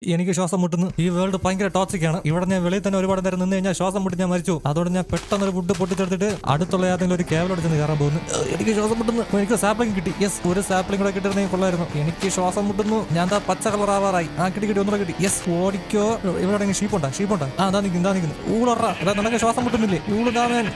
എനിക്ക് ശ്വാസം മുട്ടുന്നു. ഈ വേൾഡ് ഭയങ്കര ടോക്സിക് ആണ്. ഇവിടെ ഞാൻ വെളിയിൽ തന്നെ ഒരുപാട് നേരം നിന്ന് കഴിഞ്ഞാൽ ശ്വാസം മുട്ടി ഞാൻ മരിച്ചു. അതോടെ ഞാൻ പെട്ടെന്ന് ഒരു വുഡ് പൊട്ടിച്ചെടുത്തിട്ട് അടുത്തുള്ള ഏതെങ്കിലും ഒരു കേവലോട് ചെന്ന് കയറാൻ പോകുന്നു. എനിക്ക് ശ്വാസം മുട്ടുന്നു. എനിക്ക് സാപ്ലിംഗ് കിട്ടി. യെസ്, ഒരു സാപ്ലിംഗ് കൂടെ കിട്ടിയിരുന്നെങ്കിൽ കൊള്ളായിരുന്നു. എനിക്ക് ശ്വാസം മുട്ടുന്നു. ഞാൻ പച്ച കളർ ആവാറായി. കിട്ടി ഒന്നുകൂടെ കിട്ടി. യെസ്, ഓടിക്കോ. ഇവിടെ ഷീപ്പുണ്ടാ. അതാ നിൽക്കുന്നു. ഊളറാ. അതാ നിനക്ക് ശ്വാസം മുട്ടുന്നില്ലേ? ഊളിതാമേൻ.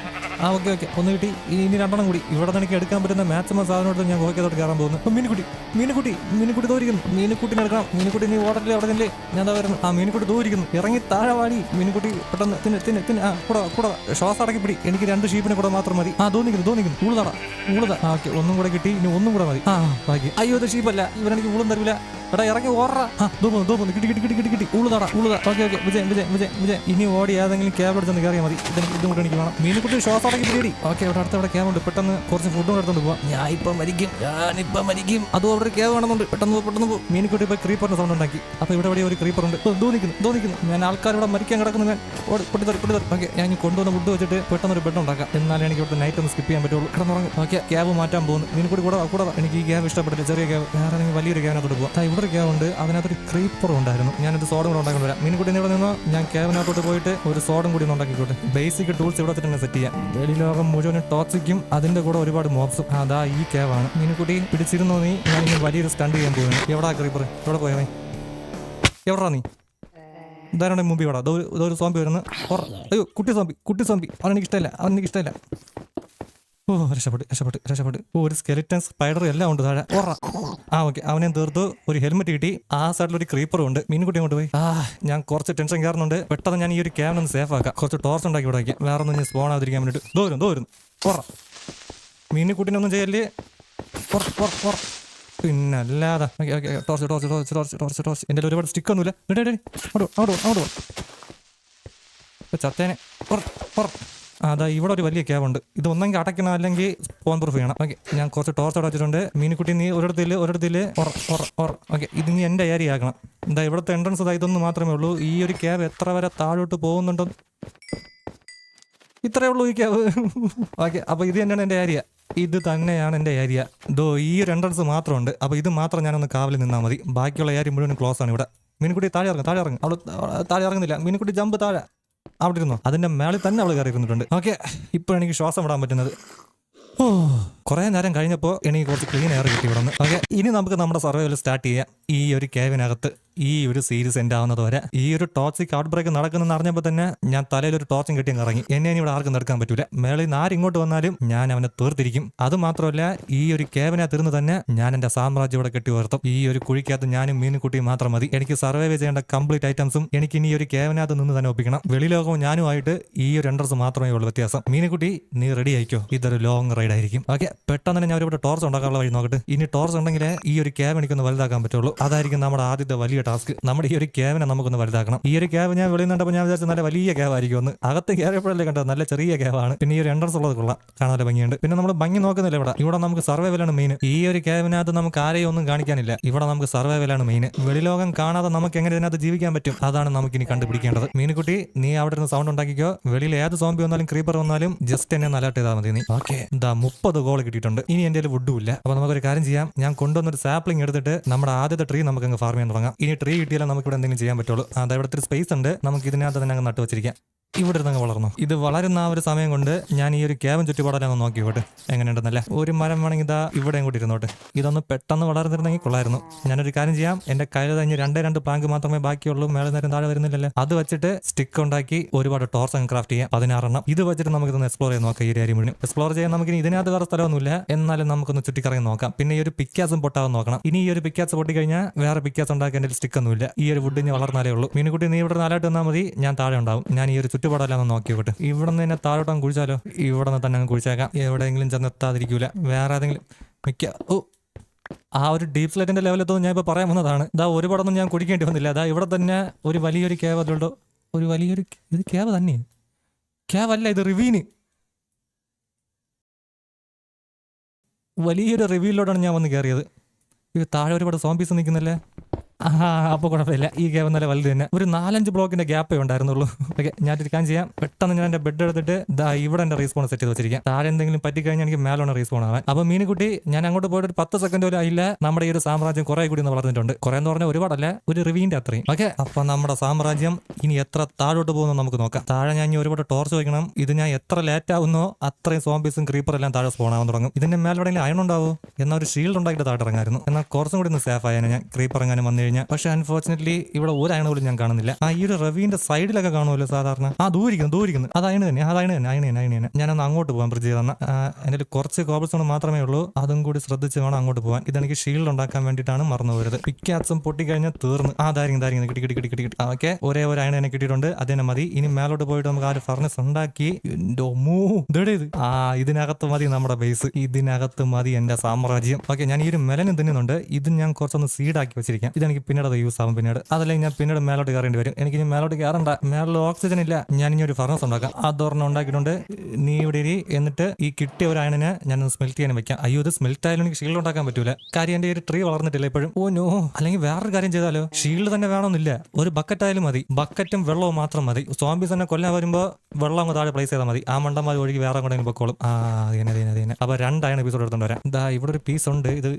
ഓക്കെ ഒന്ന് കിട്ടി. ഇനി രണ്ടെണ്ണം കൂടി. ഇവിടെ എനിക്ക് എടുക്കാൻ പറ്റുന്ന മാക്സിമം സാധനം എടുത്ത് ഞാൻ ഗോക്കത്തോട്ട് കയറാൻ പോകുന്നു. മീനുക്കുട്ടി തോരിക്കുന്നു. മീനുക്കുട്ടിനെ എടുക്കണം. മീനുക്കുട്ടി നീ ഓടല്ലേ? അവിടെ നില്ലേ? ഞാൻ വരുന്നു. മീനുക്കുട്ടി തോരിക്കുന്നു. ഇറങ്ങി താഴെ വാടി. മീനുക്കുട്ടി പെട്ടെന്ന് തിന്നെ. കൂടെ ശ്വാസം അടക്കി പിടി. എനിക്ക് 2 ഷീപ്പിനെ കൂടെ മാത്രം മതി. തോന്നിക്കുന്നു. ഊളുതാടാ. ഓക്കെ, ഒന്നും കൂടെ കിട്ടി. ഇനി ഒന്നും കൂടെ മതി. ബാക്കി. അയ്യോ, ഇത് ഷീപ്പല്ല. ഇവനെനിക്ക് ഊളും തരില്ല. എടാ ഇറങ്ങി ഓടാ. തോന്നുന്നു. കിട്ടി. ഊളുതാടാ. ഓക്കെ. വിജയ്. ഇനി ഓടി ഏതെങ്കിലും ക്യാബ് എടുത്തൊന്ന് കയറിയാൽ മതി. ഇതും കൂടെ എനിക്ക് വേണം. മീനുക്കുട്ടി ശ്വാസം അടക്കി പിടി. ഓക്കെ, ഇവിടെ അടുത്ത ക്യാബ് ഉണ്ട്. പെട്ടെന്ന് കുറച്ച് ഫുഡും എടുത്തോണ്ട് പോവാം. ഞാനിപ്പം മരിക്കും. അതും അവിടെ ഒരു ക്യാബ് വേണമെന്നുണ്ട്. പെട്ടെന്ന് പോകും. മീനുക്കുട്ടി ഇപ്പൊ ക്രീപ്പറിന്റെ സൗണ്ട് ഉണ്ടാക്കി. അപ്പൊ ഇവിടെ ഒരു ക്രീപ്പർ ഉണ്ട്. തോന്നിക്കുന്നു. ഞാൻ ആൾക്കാർ ഇവിടെ മരിക്കാൻ കിടക്കുന്നു. ഞാൻ പൊട്ടിത്തെറി. ഓക്കെ, ഞാൻ കൊണ്ടുവന്ന ഫുഡ് വെച്ചിട്ട് പെട്ടെന്ന് ഒരു ബെഡ് ഉണ്ടാക്കാം. എന്നാലും എനിക്ക് ഇവിടുത്തെ നൈറ്റ് ഒന്ന് സ്കിപ്പ് ചെയ്യാൻ പറ്റുള്ളൂ. കിടന്നുറങ്ങും. ഓക്കെ, ക്യാബ് മാറ്റാൻ പോകുന്നു. മീനുക്കുട്ടി കൂടെ എനിക്ക് ഈ ക്യാബ് ഇഷ്ടപ്പെട്ടില്ല. ചെറിയ ക്യാബ്. വേറെ വലിയൊരു ക്യാബിനകത്തോട്ട് പോകാം. ഇവിടെ ഒരു ക്യാബ് ഉണ്ട്. അതിനകത്തൊരു ക്രീപ്പറും ഉണ്ടായിരുന്നു. ഞാനത് സോഡും കൂടെ ഉണ്ടാക്കി വരാം. മീനുക്കുട്ടി ഇവിടെ നിന്ന് ഞാൻ ക്യാബിനകത്തോട്ട് പോയിട്ട് ഒരു സോഡും കൂടി ഉണ്ടാക്കിക്കോട്ടെ. ബേസിക് ടൂൾസ് ഇവിടെ തന്നെ സെറ്റ് ചെയ്യാം. വെളിലോകം മുഴുവൻ ടോക്സിക്കും അതിന്റെ കൂടെ ഒരുപാട് മോബ്സും. അതാ ഈ ക്യാബാണ്. മീനുക്കുട്ടി പിടിച്ചിരുന്നോ നീ? ഞാൻ ഇനി വലിയൊരു സ്റ്റണ്ട് ചെയ്യാൻ പോകുന്നു. എവിടാ ക്രീപ്പർ? എവിടെ പോയവൻ? എവിടാ നീ? ഇതാരുടെ മുമ്പിൽ ഇവിടെ ഇതൊരു സോംബി വരുന്നു. അയ്യോ, കുട്ടി സോംബി. അവനെനിക്ക് ഇഷ്ടമല്ല. ഓ, രക്ഷപ്പെട്ട്. ഒരു സ്കെലിറ്റൻ സ്പൈഡർ എല്ലാം ഉണ്ട് താഴെ. ഓക്കെ, അവനെ തീർത്തു. ഒരു ഹെൽമെറ്റ് കിട്ടി. ആ സൈഡിൽ ഒരു ക്രീപ്പറും ഉണ്ട്. മീൻകുട്ടി അങ്ങോട്ട് പോയി. ഞാൻ കുറച്ച് ടെൻഷൻ കയറുന്നുണ്ട്. പെട്ടെന്ന് ഞാൻ ഈ ഒരു ക്യാബിനൊന്ന് സേഫ് ആക്കാം. കുറച്ച് ടോർച്ച് ഉണ്ടാക്കി ഇവിടെ വയ്ക്കാം. വേറെ ഒന്നും ഞാൻ സ്പോൺ ആവാതിരിക്കാൻ വേണ്ടിയിട്ട്. ദൂരം. മീനുകുട്ടിനൊന്നും ചെയ്യല്ലേ. പിന്നല്ലാതെ. ടോർച്ച്. എൻ്റെ ഒരുപാട് സ്റ്റിക്കൊന്നുമില്ല. അങ്ങോട്ട് ചത്തേനെ. അതാ ഇവിടെ ഒരു വലിയ ക്യാബുണ്ട്. ഇത് ഒന്നെങ്കിൽ അടയ്ക്കണം, അല്ലെങ്കിൽ ഫോൺ പ്രൂഫ് ചെയ്യണം. ഓക്കെ, ഞാൻ കുറച്ച് ടോർച്ച് അടച്ചിട്ടുണ്ട്. മീനുക്കുട്ടി നീ ഒരിടത്തില്. ഓക്കെ, ഇത് നീ എൻ്റെ ഏരിയ ആക്കണം. എന്താ ഇവിടുത്തെ എൻട്രൻസ് ഇതൊന്നും മാത്രമേ ഉള്ളൂ. ഈ ഒരു ക്യാബ് എത്ര വരെ താഴോട്ട് പോകുന്നുണ്ടോ? ഇത്രയേ ഉള്ളൂ ഈ ക്യാബ്. ഓക്കെ, അപ്പോൾ ഇത് തന്നെയാണ് എൻ്റെ ഏരിയ. ഇത് തന്നെയാണ് എൻ്റെ ഏരിയ. ഈ ഒരു എൻട്രൻസ് മാത്രമുണ്ട്. അപ്പോൾ ഇത് മാത്രം ഞാനൊന്ന് കാവലിൽ നിന്നാൽ മതി. ബാക്കിയുള്ള ഏരിയ മുഴുവൻ ക്ലോസ് ആണ് ഇവിടെ. മീനുക്കുട്ടി താഴെ ഇറങ്ങും. അവൾ താഴെ ഇറങ്ങുന്നില്ല. മീനുക്കുട്ടി ജമ്പ് താഴെ. അവിടെ ഇരുന്നു. അതിന്റെ മേളിൽ തന്നെ അവൾ കയറി ഇരുന്നിട്ടുണ്ട്. ഓക്കെ, ഇപ്പോൾ എനിക്ക് ശ്വാസം വിടാൻ പറ്റുന്നത്. കുറെ നേരം കഴിഞ്ഞപ്പോൾ എനിക്ക് കുറച്ച് ക്ലീൻ എയർ കിട്ടി ഇവിടെ നിന്ന്. ഓക്കെ, ഇനി നമുക്ക് നമ്മുടെ സർവൈവൽ സ്റ്റാർട്ട് ചെയ്യാം. ഈ ഒരു കേവിനകത്ത് ഈ ഒരു സീരീസ് എൻഡ് ആവുന്നത് വരെ. ഈ ഒരു ടോക്സിക് ഔട്ട് ബ്രേക്ക് നടക്കുന്നെന്ന് അറിഞ്ഞപ്പോൾ തന്നെ ഞാൻ തലയിൽ ഒരു ടോർച്ചും കെട്ടി ഇറങ്ങി. എന്നെ ഇനി ഇവിടെ ആർക്കും നടക്കാൻ പറ്റൂല. മേളിൽ നിന്ന് ആരിങ്ങോട്ട് വന്നാലും ഞാൻ അവനെ തീർത്തിരിക്കും. അത് മാത്രമല്ല, ഈ ഒരു കേവിനകത്തിരുന്ന് തന്നെ ഞാൻ എന്റെ സാമ്രാജ്യം ഇവിടെ കെട്ടി ഉയർത്തും. ഈ ഒരു കുഴിക്കകത്ത് ഞാനും മീനുകുട്ടിയും മാത്രം മതി. എനിക്ക് സർവൈവ് ചെയ്യേണ്ട കംപ്ലീറ്റ് ഐറ്റംസും എനിക്ക് ഇനി ഒരു കേവിനകത്ത് നിന്ന് തന്നെ ഒപ്പിക്കണം. വെളിലോകവും ഞാനുമായിട്ട് ഈ ഒരു എൻട്രൻസ് മാത്രമേ ഉള്ളൂ വ്യത്യാസം. മീനുകുട്ടി നീ റെഡി ആയിക്കോ. ഇതൊരു ലോങ് റൈഡ് ആയിരിക്കും. ഓക്കെ, പെട്ടെന്ന് തന്നെ ഞാൻ ഇവിടെ ടോർച്ച് ഉണ്ടാക്കാനുള്ള വഴി നോക്കട്ടെ. ഇനി ടോർച്ച് ഉണ്ടെങ്കിൽ ഈ ഒരു ക്യാബ് എനിക്കൊന്ന് വലുതാക്കാൻ പറ്റുള്ളൂ. അതായിരിക്കും നമ്മുടെ ആദ്യത്തെ വലിയ ടാസ്ക്. നമ്മുടെ ഈ ഒരു ക്യാബിനെ നമുക്കൊന്ന് വലുതാക്കണം. ഈ ഒരു ക്യാബ് ഞാൻ വെളിയിൽ നിന്നപ്പോൾ ഞാൻ വിചാരിച്ചു നല്ല വലിയ ക്യാബ് ആയിരിക്കും. ഒന്ന് അകത്ത് കയറിയപ്പോഴല്ലേ കണ്ടത് നല്ല ചെറിയ ക്യാബാണ്. പിന്നെ ഈ ഒരു എൻട്രൻസ് ഉള്ളത് കൊള്ളാം, കാണാൻ ഭംഗിയുണ്ട്. പിന്നെ നമ്മൾ ഭംഗി നോക്കുന്നില്ല ഇവിടെ നമുക്ക് സർവൈവലാണ് മെയിൻ. ഈ ഒരു ക്യാബിനകത്ത് നമുക്ക് ആരെയും ഒന്നും കാണിക്കാനില്ല. ഇവിടെ നമുക്ക് സർവൈവലാണ് മെയിൻ. വെളിലോകം കാണാതെ നമുക്ക് എങ്ങനെ ഇതിനകത്ത് ജീവിക്കാൻ പറ്റും? അതാണ് നമുക്ക് ഇനി കണ്ടുപിടിക്കേണ്ടത്. മീനുകുട്ടി നീ അവിടെ നിന്ന് സൗണ്ട് ഉണ്ടാക്കിക്കോ. വെളിയിൽ ഏത് സോംബി വന്നാലും ക്രീപ്പർ വന്നാലും ജസ്റ്റ് എന്നെ അലർട്ട് ചെയ്താൽ മതി നീ. ഓക്കെ, 30 ഗോൾ കിട്ടിയിട്ടുണ്ട്. ഇനി എന്റെ വുഡും ഇല്ല. അപ്പൊ നമുക്കൊരു കാര്യം ചെയ്യാം. ഞാൻ കൊണ്ടുവന്നൊരു സാപ്ലിംഗ് എടുത്തിട്ട് നമ്മുടെ ആദ്യത്തെ ട്രീ നമുക്ക് അങ്ങ് ഫാർം ചെയ്യാൻ തുടങ്ങാം. ഇനി ട്രീ കിട്ടിയാലും നമുക്ക് ഇവിടെ എന്തെങ്കിലും ചെയ്യാൻ പറ്റുള്ളൂ. അതായത് ഇവിടുത്തെ സ്പേസ് ഉണ്ട്. നമുക്ക് ഇതിനകത്ത് തന്നെ അങ്ങ് നട്ടു വെച്ചിരിക്കാം. ഇവിടെ ഇരുന്നങ്ങ് വളർന്നു. ഇത് വളരുന്ന ആ ഒരു സമയം കൊണ്ട് ഞാൻ ഈ ഒരു ക്യാബിൻ ചുറ്റുപാടെല്ലാം ഒന്ന് നോക്കിക്കോട്ടെ എങ്ങനെയുണ്ടെന്നല്ലേ. ഒരു മരം വേണമെങ്കിൽ ഇതാ ഇവിടെ കൂടി ഇരുന്നോട്ടെ. ഇതൊന്ന് പെട്ടെന്ന് വളർന്നിരുന്നെങ്കിൽ കൊള്ളായിരുന്നു. ഞാനൊരു കാര്യം ചെയ്യാം. എന്റെ കയ്യിൽ കഴിഞ്ഞ് 2 പ്ലാങ്ക് മാത്രമേ ബാക്കിയുള്ളൂ. മേലെ നേരം താഴെ വരുന്നില്ലല്ലേ. അത് വെച്ചിട്ട് സ്റ്റിക്ക് ഉണ്ടാക്കി ഒരുപാട് ടോർച്ച് അങ്ങ് ക്രാഫ്റ്റ് ചെയ്യാം. 16 എണ്ണം. ഇത് വെച്ചിട്ട് നമുക്ക് ഇതൊന്ന് എക്സ്പ്ലോർ ചെയ്ത് നോക്കാം. ഈ ഏരിയ മുഴുവൻ എക്സ്പ്ലോർ ചെയ്യാൻ നമുക്ക് ഇതിനകത്ത് വേറെ സ്ഥലമൊന്നുമില്ല. എന്നാലും നമുക്കൊന്ന് ചുറ്റിക്കറങ്ങി നോക്കാം. പിന്നെ ഈ ഒരു പിക്കാസും പൊട്ടാവും നോക്കണം. ഇനി ഈ ഒരു പിക്കാസ് പൊട്ടി കഴിഞ്ഞാൽ വേറെ പിക്കാസ് ഉണ്ടാക്കി എന്റെ സ്റ്റിക്ക് ഒന്നുമില്ല. ഈ ഒരു വുഡ് ഇനി വളർന്നാലേ ഉള്ളൂ. മീനുകുട്ടി നീ ഇവിടെ നാലായിട്ട് വന്നാൽ മതി. ഞാൻ താഴെ ഉണ്ടാവും. ഞാൻ ഈ ഒരു ചുറ്റുപാടെല്ലാം നോക്കിയോട്ടെ. ഇവിടെ നിന്ന് തന്നെ താഴോട്ടം കുഴിച്ചാലോ? ഇവിടെ നിന്ന് തന്നെ കുഴിച്ചേക്കാം. എവിടെയെങ്കിലും ചെന്നെത്താതിരിക്കൂല. വേറെ ഏതെങ്കിലും ആ ഒരു ഡീപ് സ്ലൈറ്റിന്റെ ലെവലെത്തൊന്നും ഞാൻ ഇപ്പൊ പറയാൻ വന്നതാണ്. ഇതാ ഒരുപാടൊന്നും ഞാൻ കുടിക്കേണ്ടി വന്നില്ല. അതാ ഇവിടെ തന്നെ ഒരു വലിയൊരു ക്യാബ് അതുണ്ടോ. ഒരു വലിയൊരു ഇത് ക്യാബ് തന്നെ. ക്യാബല്ല, ഇത് റിവീന്. വലിയൊരു റിവ്യൂയിലോട്ടാണ് ഞാൻ വന്ന് കയറിയത്. ഇത് താഴെ ഒരുപാട് സോംബീസ് നിൽക്കുന്നല്ലേ. അപ്പൊ കുഴപ്പമില്ല. ഈ ഗ്യാപ്പ് നല്ല വലുത് തന്നെ. ഒരു 4-5 ബ്ലോക്കിന്റെ ഗ്യാപ്പേ ഉണ്ടായിരുന്നുള്ളൂ. ഓക്കെ, ഞാൻ ഇരിക്കാൻ ചെയ്യാം. പെട്ടെന്ന് ഞാൻ എന്റെ ബെഡ് എടുത്തിട്ട് ഇവിടെ എന്റെ റീസ്പോൺ സെറ്റ് ചെയ്ത് വെച്ചിരിക്കാം. താഴെ എന്തെങ്കിലും പറ്റിക്കഴിഞ്ഞാൽ എനിക്ക് മേലോണ് റീസ്പോൺ ആവാൻ. അപ്പൊ മീനുകുട്ടി ഞാൻ അങ്ങോട്ട് പോയിട്ട് ഒരു 10 സെക്കൻഡ് പോലും ആയില്ല, നമ്മുടെ ഈ ഒരു സാമ്രാജ്യം കുറെ കൂടി വളർന്നിട്ടുണ്ട്. കുറെ എന്ന് പറഞ്ഞാൽ ഒരുപാടല്ല, ഒരു റിവീന്റെ അത്രയും. ഓക്കെ, അപ്പൊ നമ്മുടെ സാമ്രാജ്യം ഇനി എത്ര താഴോട്ട് പോകുന്നു നമുക്ക് നോക്കാം. താഴെ ഞാൻ ഇനി ഒരുപാട് ടോർച്ച് വയ്ക്കണം. ഇത് ഞാൻ എത്ര ലേറ്റ് ആവുന്നോ അത്രയും സോംബീസും ക്രീപ്പർ എല്ലാം താഴെ സ്പോൺ ആവാൻ തുടങ്ങും. ഇതിന്റെ മേലോടെ അയൺ ഉണ്ടാവും. എന്നാൽ ഒരു ഷീൽഡ് ഉണ്ടാക്കിയിട്ട് താഴെ ഇറങ്ങായിരുന്നു. എന്നാൽ കുറച്ചും കൂടി ഒന്ന് സേഫ് ആയാണ് ഞാൻ ക്രീപ്പർ എങ്ങാനും വന്നു കഴിഞ്ഞാൽ. പക്ഷെ അൺഫോർച്ചുനേറ്റ്ലി ഇവിടെ ഒരു അയൺ പോലും ഞാൻ കാണുന്നില്ല. ഈ ഒരു റവീന്റെ സൈഡിലൊക്കെ കാണുമല്ലോ സാധാരണ. ദൂരിക്കുന്നു അത് അയണ് തന്നെ. ഞാനൊന്ന് അങ്ങോട്ട് പോകാൻ ബ്രിഡ്ജ് ചെയ്തെന്ന എൻ്റെ കുറച്ച് കോബിൾ സ്റ്റോൺ മാത്രമേ ഉള്ളൂ. അതും കൂടി ശ്രദ്ധിച്ച് വേണം അങ്ങോട്ട് പോകാൻ. ഇതെനിക്ക് ഷീൽഡ് ഉണ്ടാക്കാൻ വേണ്ടിയിട്ടാണ് മറന്നു പോയത്. പിക്കാസും പൊട്ടിക്കഴിഞ്ഞാൽ തീർന്ന്. ധാരിക്കും കിട്ടി. ഓക്കെ, ഒരേ ഒരു അയൺ എന്നെ കിട്ടിയിട്ടുണ്ട്. അതിനെ മതി. ഇനി മേലോട്ട് പോയിട്ട് നമുക്ക് ആ ഒരു ഫർണസ് ഉണ്ടാക്കി ഇതിനകത്ത് മതി നമ്മുടെ ബേസ്. ഇതിനകത്ത് മതി എന്റെ സാമ്രാജ്യം. ഓക്കെ, ഞാൻ ഈ ഒരു മെലനും തിന്നുന്നുണ്ട്. ഇത് ഞാൻ കുറച്ചൊന്ന് സീഡാക്കി വെച്ചിരിക്കാം. ഇതെനിക്ക് പിന്നീട് അത് യൂസ് ആവും. അതല്ലെങ്കിൽ ഞാൻ പിന്നീട് മേലോട്ട് കയറേണ്ടി വരും. എനിക്ക് ഇനി മേലോട്ട് കയറണ്ട. മേളിൽ ഓക്സിജൻ ഇല്ല. ഞാൻ ഇനി ഒരു ഫർണസ് ഉണ്ടാക്കാം. അതൊരെണ്ണം ഉണ്ടാക്കിയിട്ടുണ്ട്. നീ ഇവിടെ ഇരി. എന്നിട്ട് ഈ കിട്ടിയ ഒരു അയണിനെ ഞാനൊന്ന് സ്മെൽറ്റ് ചെയ്യാൻ വെക്കാം. അയ്യോ, ഇത് സ്മെൽറ്റ് ആയാലും എനിക്ക് ഷീൽഡ് ഉണ്ടാക്കാൻ പറ്റൂല. കാര്യം എന്റെ ഒരു ട്രീ വളർന്നിട്ടില്ല ഇപ്പോഴും. Oh no. അല്ലെങ്കിൽ വേറൊരു കാര്യം ചെയ്താലോ, ഷീൽഡ് തന്നെ വേണമെന്നില്ല, ഒരു ബക്കറ്റ് ആയാലും മതി. ബക്കറ്റും വെള്ളവും മാത്രം മതി. സോംബീസ് തന്നെ കൊല്ലാൻ വരുമ്പോ വെള്ളം അങ്ങ് താഴെ പ്ലേസ് ചെയ്താൽ മതി. ആ മണ്ടന്മാർ ഒഴുകി വേറെ കൊണ്ടെങ്കിലും പൊക്കോളും. അതിനെ അപ്പൊ 2 അയൺ എപ്പിസോഡ് എടുത്തോണ്ട് വരാം. ഇവിടെ ഒരു പീസ് ഉണ്ട്. ഇത്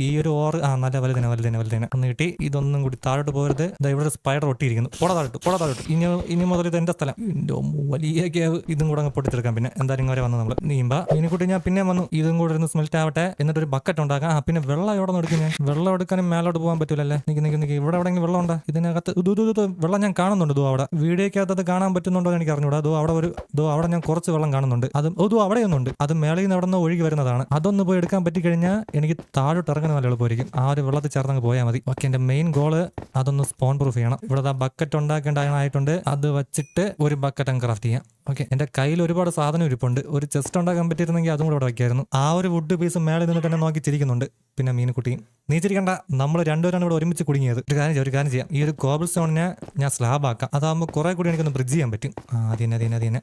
ഈ ഒരു ഓർ നല്ല വലുതിനെ ഒന്ന് കിട്ടി. ഇതൊന്നും കൂടി താഴോട്ട് പോകരുത്. ഇവിടെ ഒരു സ്പൈഡർ ഒട്ടിയിരിക്കുന്നു. പോട താഴോട്ട്. ഇനി മുതൽ ഇത് എന്റെ സ്ഥലം. വലിയ കേവ്. ഇതും കൂടെ അങ്ങ് പൊട്ടിച്ചെടുക്കാം. പിന്നെ എന്തായാലും ഇങ്ങനെ വന്നു നമ്മൾ നീമ്പ. ഇതിനെക്കൂട്ടി ഞാൻ പിന്നെ വന്നു. ഇതും കൂടെ ഒന്ന് സ്മെൽറ്റ് ആവട്ടെ. എന്നിട്ട് ഒരു ബക്കറ്റ് ഉണ്ടാക്കാം. പിന്നെ വെള്ളം എവിടെ നിന്ന് എടുക്കുന്നത്? വെള്ളം എടുക്കാനും മേലോട്ട് പോകാൻ പറ്റൂലല്ലേ. നിക്ക് ഇവിടെ എവിടെയെങ്കിലും വെള്ളം ഉണ്ടോ? ഇതിനകത്ത് വെള്ളം ഞാൻ കാണുന്നുണ്ട്. അവിടെ വീഡിയോക്കകത്ത് അത് കാണാൻ പറ്റുന്നുണ്ടോ എനിക്ക് അറിഞ്ഞൂടാ. അവിടെ ഞാൻ കുറച്ച് വെള്ളം കാണുന്നുണ്ട്. അവിടെയൊന്നുണ്ട്. അത് മേളയിൽ നിന്ന് അവിടെ നിന്ന് ഒഴുകി വരുന്നതാണ്. അതൊന്ന് പോയി എടുക്കാൻ പറ്റിക്കഴിഞ്ഞാൽ എനിക്ക് താഴോട്ട് ഇറങ്ങുന്ന നല്ല എളുപ്പമായിരിക്കും. ആ ഒരു വെള്ളത്തിൽ ചേർന്നങ്ങ് പോയാൽ മതി. ഓക്കെ, എന്റെ മെയിൻ ഗോള് അതൊന്ന് സ്പോൺ പ്രൂഫ് ചെയ്യണം. ഇവിടെ ബക്കറ്റ് ഉണ്ടാക്കേണ്ട ആയിട്ടുണ്ട്. അത് വെച്ചിട്ട് ഒരു ബക്കറ്റ് അങ്ങ് ക്രാഫ്റ്റ് ചെയ്യാം. ഓക്കെ, എന്റെ കയ്യിൽ ഒരുപാട് സാധനം ഇരിപ്പുണ്ട്. ഒരു ചെസ്റ്റ് ഉണ്ടാക്കാൻ പറ്റിയിരുന്നെങ്കിൽ അതും കൂടെ ഇവിടെ വയ്ക്കായിരുന്നു. ആ ഒരു വുഡ് പീസ് മേളിൽ നിന്നിട്ട് തന്നെ നോക്കി ചിരിക്കുന്നുണ്ട്. പിന്നെ മീനുകുട്ടിയും. നീ ചിരിക്കണ്ട, നമ്മൾ രണ്ടുപേരാണ് ഇവിടെ ഒരുമിച്ച് കുടുങ്ങിയത്. ഒരു കാര്യം ചെയ്യാം. ഈ ഒരു കോബിൾ സ്റ്റോണിനെ ഞാൻ സ്ലാബ് ആക്കാം. അതാകുമ്പോൾ കുറെ കൂടി എനിക്കൊന്ന് ബ്രിഡ്ജ് ചെയ്യാൻ പറ്റും. അതിനെ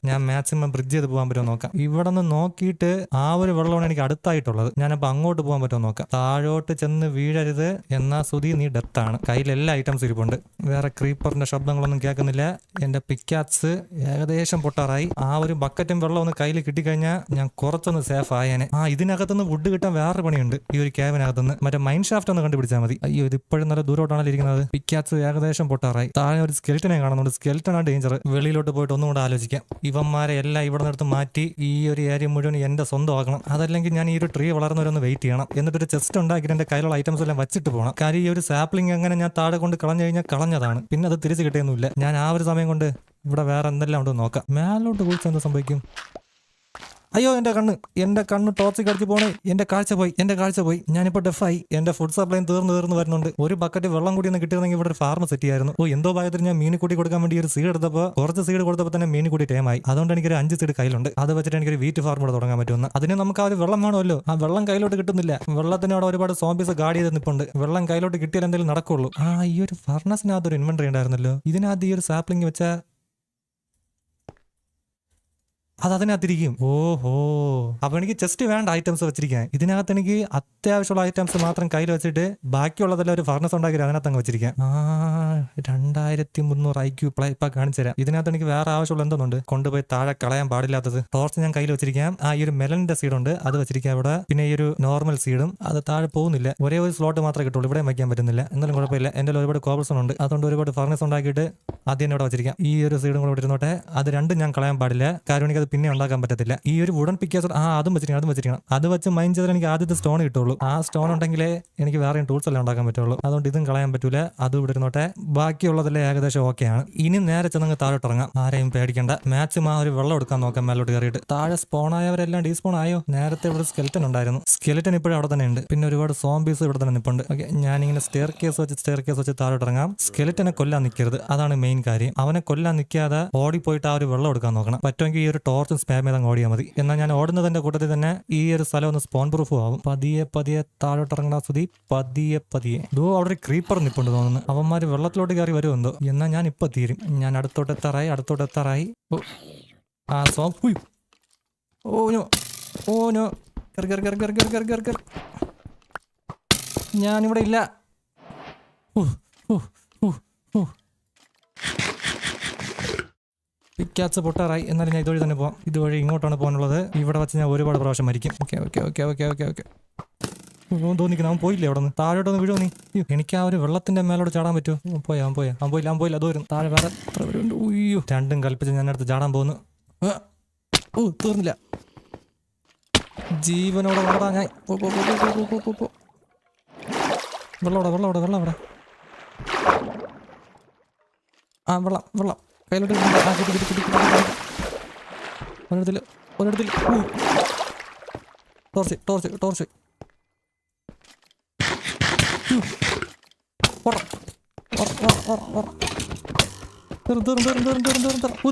ഞാൻ മാക്സിമം ബ്രിഡ്ജ് ചെയ്ത് പോകാൻ പറ്റുമോ നോക്കാം. ഇവിടെ നിന്ന് നോക്കിയിട്ട് ആ ഒരു വെള്ളമാണ് എനിക്ക് അടുത്തായിട്ടുള്ളത്. ഞാനപ്പോൾ അങ്ങോട്ട് പോകാൻ പറ്റുമോ നോക്കാം. താഴോട്ട് ചെന്ന് വീഴരുത്. എന്നാ സുധി നീ ഡെത്താണ്. കയ്യിൽ എല്ലാ ഐറ്റംസ് ഇരിപ്പുണ്ട്. വേറെ ക്രീപ്പറിന്റെ ശബ്ദങ്ങളൊന്നും കേൾക്കുന്നില്ല. എന്റെ പിക്കാറ്റ്സ് ഏകദേശം പൊട്ടാറായി. ആ ഒരു ബക്കറ്റും വെള്ളം ഒന്ന് കയ്യിൽ കിട്ടിക്കഴിഞ്ഞാൽ ഞാൻ കുറച്ചൊന്ന് സേഫ് ആയേനെ. ഇതിനകത്തുനിന്ന് വുഡ് കിട്ടാൻ വേറെ പണിയുണ്ട്. ഈ ഒരു ക്യാബിനകത്തുനിന്ന് മറ്റേ മൈൻ ഷാഫ്റ്റ് ഒന്ന് കണ്ടുപിടിച്ചാൽ മതി. അയ്യോ, ഇത് ഇപ്പോഴും നല്ല ദൂരോട്ടാണല്ലോ ഇരിക്കുന്നത്. പിക്കാറ്റ്സ് ഏകദേശം പൊട്ടാറായി. താഴെ ഒരു സ്കെൽറ്റനെ കാണുന്നുണ്ട്. സ്കെൽറ്റനാണ് ഡേഞ്ചർ. വെളിയിലോട്ട് പോയിട്ട് ഒന്നും കൂടെ ആലോചിക്കാം. ഇവന്മാരെ എല്ലാം ഇവിടെ നിന്നെടുത്ത് മാറ്റി ഈ ഒരു ഏരിയ മുഴുവൻ എന്റെ സ്വന്തമാക്കണം. അതല്ലെങ്കിൽ ഞാൻ ഈ ഒരു ട്രീ വളർന്നവരൊന്ന് വെയിറ്റ് ചെയ്യണം. എന്നിട്ടൊരു ചെസ്റ്റ് ഉണ്ടാക്കി എന്റെ കയ്യിലുള്ള ഐറ്റംസ് എല്ലാം വെച്ചിട്ട് പോകണം. കാര്യം ഈ ഒരു സാപ്ലിംഗ് അങ്ങനെ ഞാൻ താഴെ കൊണ്ട് കളഞ്ഞു കഴിഞ്ഞാൽ കളഞ്ഞതാണ്. പിന്നെ അത് തിരിച്ച് കിട്ടിയൊന്നുമില്ല. ഞാൻ ആ ഒരു സമയം കൊണ്ട് ഇവിടെ വേറെ എന്തെല്ലാം ഉണ്ടോ നോക്കാം. മേലോട്ട് കുറിച്ച് എന്താ സംഭവിക്കും? അയ്യോ, എന്റെ കണ്ണ് ടോർച്ച് കടിച്ചു പോണേ. എന്റെ കാഴ്ച പോയി. ഞാനിപ്പോ ഡെഫായി. എന്റെ ഫുഡ് സപ്ലൈ തീർന്നു വരുന്നുണ്ട്. ഒരു ബക്കറ്റ് വെള്ളം കൂടി ഒന്ന് കിട്ടിയിരുന്നെങ്കിൽ ഇവിടെ ഒരു ഫാർമ സെറ്റ് ചെയ്യായിരുന്നു. എന്തോ ഭാഗത്തിൽ ഞാൻ മീനുകൂടി കൊടുക്കാൻ വേണ്ടി ഒരു സീഡ് എടുത്തപ്പോൾ കുറച്ച് സീഡ് കൊടുത്തപ്പോൾ തന്നെ മീനുകൂടി ടൈമായി. അതുകൊണ്ട് എനിക്കൊരു 5 സീഡ് കയ്യിലുണ്ട്. അത് വെച്ചിട്ട് എനിക്കൊരു വീറ്റ് ഫാർം കൂടെ തുടങ്ങാൻ പറ്റുമെന്ന്. അതിന് നമുക്ക് ആ ഒരു വെള്ളം വേണമല്ലോ. ആ വെള്ളം കയ്യിലോട്ട് കിട്ടുന്നില്ല. വെള്ളത്തിന് അവിടെ ഒരുപാട് സോംബീസ് ഗാർഡ് ചെയ്ത് നിൽപ്പുണ്ട്. വെള്ളം കയ്യിലോട്ട് കിട്ടിയാൽ എന്തെങ്കിലും നടക്കുള്ളൂ. ഈ ഒരു ഫർണസിനകത്ത് ഒരു ഇൻവെന്ററി ഉണ്ടായിരുന്നല്ലോ. ഇതിനകത്ത് ഈ ഒരു സാപ്ലിംഗ് വെച്ചാൽ അതിനകത്തിരിക്കും. ഓഹോ, അപ്പൊ എനിക്ക് ജസ്റ്റ് വേണ്ട ഐറ്റംസ് വെച്ചിരിക്കാൻ. ഇതിനകത്ത് എനിക്ക് അത്യാവശ്യമുള്ള ഐറ്റംസ് മാത്രം കയ്യിൽ വെച്ചിട്ട് ബാക്കിയുള്ളതെല്ലാം ഒരു ഫർണസ് ഉണ്ടാക്കി അതിനകത്ത് അങ്ങ് വെച്ചിരിക്കാം. 2300 IQ ഇപ്പൊ കാണിച്ചു തരാം. ഇതിനകത്ത് എനിക്ക് വേറെ ആവശ്യമുള്ള എന്തൊന്നുണ്ട് കൊണ്ടുപോയി താഴെ കളയാൻ പാടില്ലാത്തത്. ടോർച്ച് ഞാൻ കയ്യിൽ വെച്ചിരിക്കാം. ഈ ഒരു മെലന്റെ സീഡ് ഉണ്ട്, അത് വെച്ചിരിക്കാം ഇവിടെ. പിന്നെ ഈ ഒരു നോർമൽ സീഡും അത് താഴെ പോകുന്നില്ല. ഒരേ ഒരു സ്ലോട്ട് മാത്രമേ കിട്ടുള്ളൂ. ഇവിടെ വയ്ക്കാൻ പറ്റുന്നില്ല. എന്നാലും കുഴപ്പമില്ല. എന്റെ ഒരുപാട് കോബിൾസൺ ഉണ്ട്. അതുകൊണ്ട് ഒരുപാട് ഫർണസ് ഉണ്ടാക്കിയിട്ട് ആദ്യം ഇവിടെ വെച്ചിരിക്കാം. ഈ ഒരു സീഡും കൂടെ ഇരുന്നോട്ടെ. അത് രണ്ടും ഞാൻ കളയാൻ പാടില്ല. കാരണം എനിക്ക് പിന്നെ ഉണ്ടാക്കാൻ പറ്റത്തില്ല. ഈ ഒരു വുഡൻ പിക്കാസ് അതും വെച്ചിരിക്കണം. അത് വെച്ച് മൈൻഡ് ചെയ്താൽ എനിക്ക് ആദ്യത്തെ സ്റ്റോൺ കിട്ടുള്ളൂ. ആ സ്റ്റോൺ ഉണ്ടെങ്കിലേ എനിക്ക് വേറെ ടൂൾസ് എല്ലാം ഉണ്ടാക്കാൻ പറ്റുള്ളൂ. അതുകൊണ്ട് ഇതും കളയാൻ പറ്റൂല. അതും ഇവിടെ ഇരുന്നോട്ടെ. ബാക്കിയുള്ളതെല്ലാം ഏകദേശം ഓക്കെയാണ്. ഇനി നേരെ ചെന്നങ്ങ് താഴോട്ട് ഇറങ്ങാം. ആരെയും പേടിക്കണ്ട. മാക്സിമം ഒരു വെള്ളം എടുക്കാൻ നോക്കാം. മേലോട്ട് കയറിയിട്ട് താഴെ സ്പോൺ ആയവരെല്ലാം ഡീസ്പോൺ ആയോ? നേരത്തെ ഇവിടെ സ്കെൽറ്റൻ ഉണ്ടായിരുന്നു. സ്കെൽറ്റൻ ഇപ്പോഴും അവിടെ തന്നെ ഉണ്ട്. പിന്നെ ഒരുപാട് സോംബീസ് ഇവിടെ തന്നെ നിൽപ്പുണ്ട്. ഓക്കെ, ഞാനിങ്ങനെ സ്റ്റെയർ കേസ് വെച്ച് താഴോട്ട് ഇറങ്ങാം. സ്കെൽറ്റനെ കൊല്ലാൻ നിൽക്കരുത്. അതാണ് മെയിൻ കാര്യം. അവനെ കൊല്ലാൻ നിൽക്കാതെ ഓടിപ്പോയിട്ട് ആ ഒരു വെള്ളം എടുക്കാൻ നോക്കണം. പറ്റുമെങ്കിൽ ഈ ഒരു ടോർച്ചും സ്പാം ചെയ്ത് അങ്ങ് ഓടിയാൽ മതി. എന്നാൽ ഞാൻ ഓടുന്നതിന്റെ കൂട്ടത്തിൽ തന്നെ ഈ ഒരു സ്ഥലം ഒന്ന് സ്പോൺ പ്രൂഫും ആവും. പതിയെ താഴോട്ട് ഇറങ്ങണ സുധി. പതിയെ അവിടെ ഒരു ക്രീപ്പർ നിൽപ്പുണ്ട് തോന്നുന്നു. അവന്മാര് വെള്ളത്തിലോട്ട് കയറി വരുമെന്തോ. എന്നാൽ ഞാൻ ഇപ്പൊ തീരും. ഞാൻ അടുത്തോട്ട് എത്താറായി. ഞാനിവിടെ ഇല്ല. പിക്കാച്ച് പൊട്ടാറായി. എന്നാലും ഞാൻ ഇതുവഴി തന്നെ പോവാം. ഇതുവഴി ഇങ്ങോട്ടാണ് പോകാനുള്ളത്. ഇവിടെ വെച്ച് ഞാൻ ഒരുപാട് പ്രാവശ്യം മരിക്കും. ഓക്കെ. തോന്നിക്കുന്നു അവൻ പോയില്ലേ അവിടെ നിന്ന്? താഴോട്ടൊന്ന് വീഴോ നീ? എനിക്ക് ആ ഒരു വെള്ളത്തിന്റെ മേലോട്ട് ചാടാൻ പറ്റുമോ? അവൻ പോയില്ല. അത് വരും. താഴെ വേറെ എത്ര പേരുണ്ട്? ഉയ്യോ, രണ്ടും കൽപ്പിച്ച് ഞാൻ അടുത്ത് ചാടാൻ പോകുന്നു. തീർന്നില്ല. ജീവനോടെ വളരാ ഞാൻ. വെള്ളം അവിടെ. ആ വെള്ളം കയ്യിലോട്ട് ഒരിടത്തിൽ ടോർച്ച്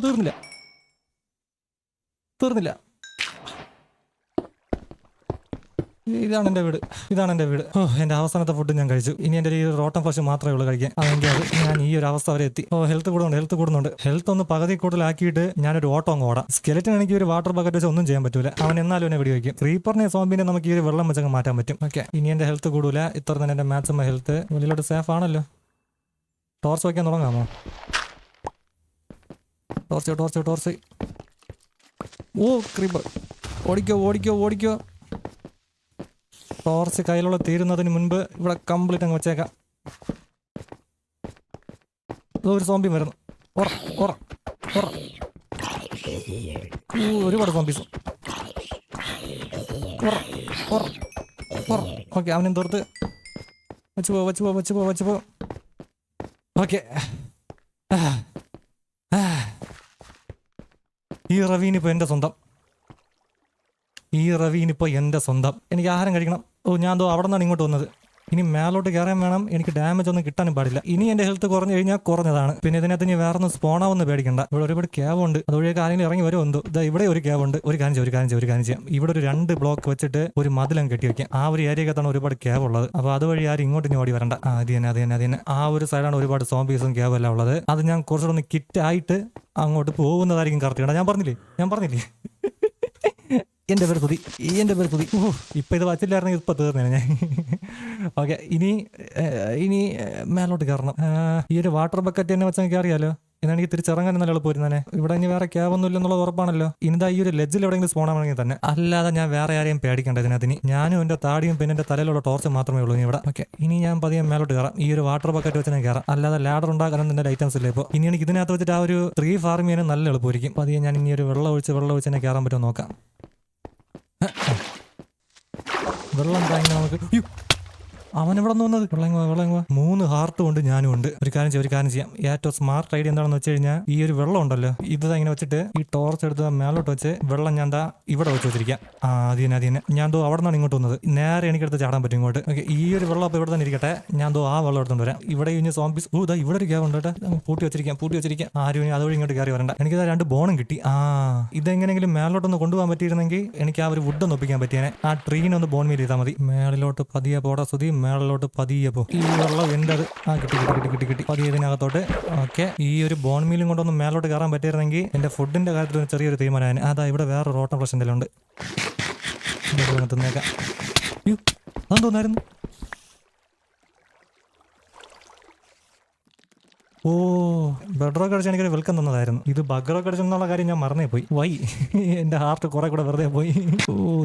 തീർന്നില്ല. ഇതാണ് എൻ്റെ വീട്. എൻ്റെ അവസാനത്തെ ഫുഡ് ഞാൻ കഴിച്ചു. ഇനി എൻ്റെ ഈ റോട്ടൻ ഫ്ലഷ് മാത്രമേ ഉള്ളൂ കഴിക്കാൻ. അതെങ്കിൽ അത് ഞാൻ ഈ ഒരു അവസ്ഥ വരെ എത്തി. ഹെൽത്ത് കൂടുന്നുണ്ട്. ഹെൽത്ത് ഒന്ന് പകുതി കൂടുതലാക്കിയിട്ട് ഞാനൊരു ഓട്ടം അങ്ങ് ഓടാം. സ്കെലറ്റിന് എനിക്ക് ഒരു വാട്ടർ ബക്കറ്റ് വെച്ച് ഒന്നും ചെയ്യാൻ പറ്റൂല. അവൻ എന്നാലും എന്നെ വെടിവെക്കും. ക്രീപ്പറിനെ സോംബിനെ നമുക്ക് ഈ ഒരു വെള്ളം വെച്ചങ്ങ് മാറ്റാൻ പറ്റും. ഓക്കെ, ഇനി എൻ്റെ ഹെൽത്ത് കൂടൂല. ഇത്ര തന്നെ എൻ്റെ മാക്സിമം ഹെൽത്ത്. വെളിയിലോട്ട് സേഫ് ആണല്ലോ. ടോർച്ച് വയ്ക്കാൻ തുടങ്ങാമോ? ടോർച്ച്. ക്രീപ്പർ ഓടിക്കോ. ടോർച്ച് കയ്യിലുള്ള തീരുന്നതിന് മുൻപ് ഇവിടെ കംപ്ലീറ്റ് അങ്ങ് വെച്ചേക്കാം. ഒരു സോംബി വരുന്നു. ഒരുപാട് സോംബീസ്. ഓക്കെ, അവനും തോർത്ത് വെച്ച് പോ. ഓക്കെ, ഈ റവീനിപ്പോൾ എൻ്റെ സ്വന്തം. എനിക്ക് ആഹാരം കഴിക്കണം. ഞാൻ അവിടെ നിന്നാണ് ഇങ്ങോട്ട് വന്നത്. ഇനി മേലോട്ട് കയറാൻ വേണം. എനിക്ക് ഡാമേജ് ഒന്നും കിട്ടാനും പാടില്ല. ഇനി എൻ്റെ ഹെൽത്ത് കുറഞ്ഞു കഴിഞ്ഞാൽ കുറഞ്ഞതാണ്. പിന്നെ ഇതിനകത്ത് ഇനി വേറെ ഒന്നും സ്പോണാവൊന്ന് പേടിക്കണ്ട. ഇവിടെ ഒരുപാട് ക്യാബ് ഉണ്ട്. അതുവഴിയൊക്കെ ആരെങ്കിലും ഇറങ്ങി വരുമോ എന്തോ. ഇവിടെ ഒരു ക്യാബ് ഉണ്ട്. ഒരു കാര്യം ചെയ്യാം. ഇവിടെ ഒരു 2 ബ്ലോക്ക് വെച്ചിട്ട് ഒരു മതിലം കെട്ടി വെക്കാം. ആ ഒരു ഏരിയക്കകത്താണ് ഒരുപാട് ക്യാബ് ഉള്ളത്. അപ്പോൾ അതുവഴി ആരും ഇങ്ങോട്ട് ഇനി ഓടി വരണ്ട. അത് തന്നെ. ആ ഒരു സൈഡാണ് ഒരുപാട് സോംബീസും ക്യാബും എല്ലാം ഉള്ളത്. അത് ഞാൻ കുറച്ചുകൂടെ ഒന്ന് കിറ്റായിട്ട് അങ്ങോട്ട് പോകുന്നതായിരിക്കും കറക്റ്റ്. ഞാൻ പറഞ്ഞില്ലേ എൻ്റെ പേര് തുതി. ഇപ്പം ഇത് വച്ചില്ലായിരുന്നെങ്കിൽ ഇപ്പം തീർന്നേനെ ഞാൻ. ഓക്കെ, ഇനി മേലോട്ട് കയറണം. ഈ ഒരു വാട്ടർ ബക്കറ്റ് തന്നെ വെച്ചാൽ കയറിയാലോ. എന്നാണെങ്കിൽ തിരിച്ചിറങ്ങാൻ നല്ല എളുപ്പമായിരുന്നേ. ഇവിടെ ഇനി വേറെ ക്യാബൊന്നും ഇല്ലെന്നുള്ളത് ഉറപ്പാണല്ലോ. ഇനിതാ ഈ ഒരു ലെഡ്ജിൽ എവിടെയെങ്കിലും സ്പോണാണെങ്കിൽ തന്നെ. അല്ലാതെ ഞാൻ വേറെ ആരെയും പേടിക്കേണ്ട ഇതിനകത്ത്. ഞാനും എൻ്റെ താടിയും പിന്നെ എൻ്റെ തലയിലുള്ള ടോർച്ച് മാത്രമേ ഉള്ളൂ ഇവിടെ. ഓക്കെ, ഇനി ഞാൻ പതിയെ മേലോട്ട് കയറാം. ഈ ഒരു വാട്ടർ ബക്കറ്റ് വെച്ച് ഞാൻ കയറാം. അല്ലാതെ ലാഡർ ഉണ്ടാക്കാനും എൻ്റെ ഐറ്റംസ് ഇല്ല ഇപ്പോൾ. ഇനി എനിക്ക് ഇതിനകത്ത് വെച്ചിട്ട് ആ ഒരു 3 ഫാർം ചെയ്യാനും നല്ല എളുപ്പമായിരിക്കും. പതിയെ ഞാൻ ഇനി ഒരു വെള്ളം ഒഴിച്ച് തന്നെ കയറാൻ പറ്റുമോ നോക്കാം. വെള്ളം താങ്ങി നമുക്ക്. അവനെവിടെ നിന്ന് വന്നത്? വെള്ളം 3 ഹാർട്ട് കൊണ്ട് ഞാനും ഉണ്ട്. ഒരു കാര്യം ചെയ്യാം. ഏറ്റവും സ്മാർട്ട് ഐഡിയ എന്താണെന്ന് വെച്ച് കഴിഞ്ഞാൽ ഈ ഒരു വെള്ളം ഉണ്ടല്ലോ, ഇത് ഇങ്ങനെ വെച്ചിട്ട് ഈ ടോർച്ച് എടുത്ത് മേലോട്ട് വെച്ച് വെള്ളം ഞാൻ ഇവിടെ വെച്ചിരിക്കാം. അത് തന്നെ. ഞാൻ അവിടെ നിന്നാണ് ഇങ്ങോട്ട് വന്നത്. നേരെ എനിക്കെടുത്ത് ചാടാൻ പറ്റും ഇങ്ങോട്ട്. ഓക്കെ, ഈ ഒരു വെള്ളം അപ്പോൾ ഇവിടെ തന്നെ ഇരിക്കട്ടെ. ഞാൻ ആ വെള്ളം എടുത്തോണ്ട് വരാം. ഇവിടെ ഇനി സോംബീസ്. ഇവിടെ ഒരു ക്യാബ് ഉണ്ട് കേട്ടോ. പൂട്ടി വെച്ചിരിക്കാം. ആരും അതുവഴി ഇങ്ങോട്ട് കയറി വരണ്ട. എനിക്ക് 2 ബോണും കിട്ടി. ഇതെങ്ങനെയെങ്കിലും മേലോട്ടൊന്ന് കൊണ്ടുപോകാൻ പറ്റിയിരുന്നെങ്കിൽ എനിക്ക് ആ ഒരു വുഡ് ഒന്ന് ഒപ്പിക്കാൻ പറ്റിയേനെ. ആ ട്രീനെ ഒന്ന് ബോൺ മീൽ ചെയ്താൽ മതി. മേളിലോട്ട് പതിയെ പോടാ സുതി. മേളിലോട്ട് പതിയെ പോ. ഈ വെള്ളം എൻ്റെ കിട്ടി പതിയെ ഇതിനകത്തോട്ട്. ഓക്കെ, ഈ ഒരു ബോൺ മീലും കൊണ്ടൊന്ന് മേലോട്ട് കയറാൻ പറ്റിയിരുന്നെങ്കിൽ എൻ്റെ ഫുഡിന്റെ കാര്യത്തിൽ ഒരു ചെറിയൊരു തീരുമാനം. അതാ ഇവിടെ വേറെ റോട്ടം പ്രശ്നം എന്തെങ്കിലും ഉണ്ട്. തിന്നേക്കാം. അതെന്തോന്നായിരുന്നു? ബെഡ്റോക്ക് അടിച്ച് എനിക്കൊരു വെൽക്കം തന്നതായിരുന്നു. ഇത് ബഗ്റോക്ക് അടിച്ചെന്നുള്ള കാര്യം ഞാൻ മറന്നേ പോയി. എൻ്റെ ഹാർട്ട് കുറെ കൂടെ വെറുതെ പോയി.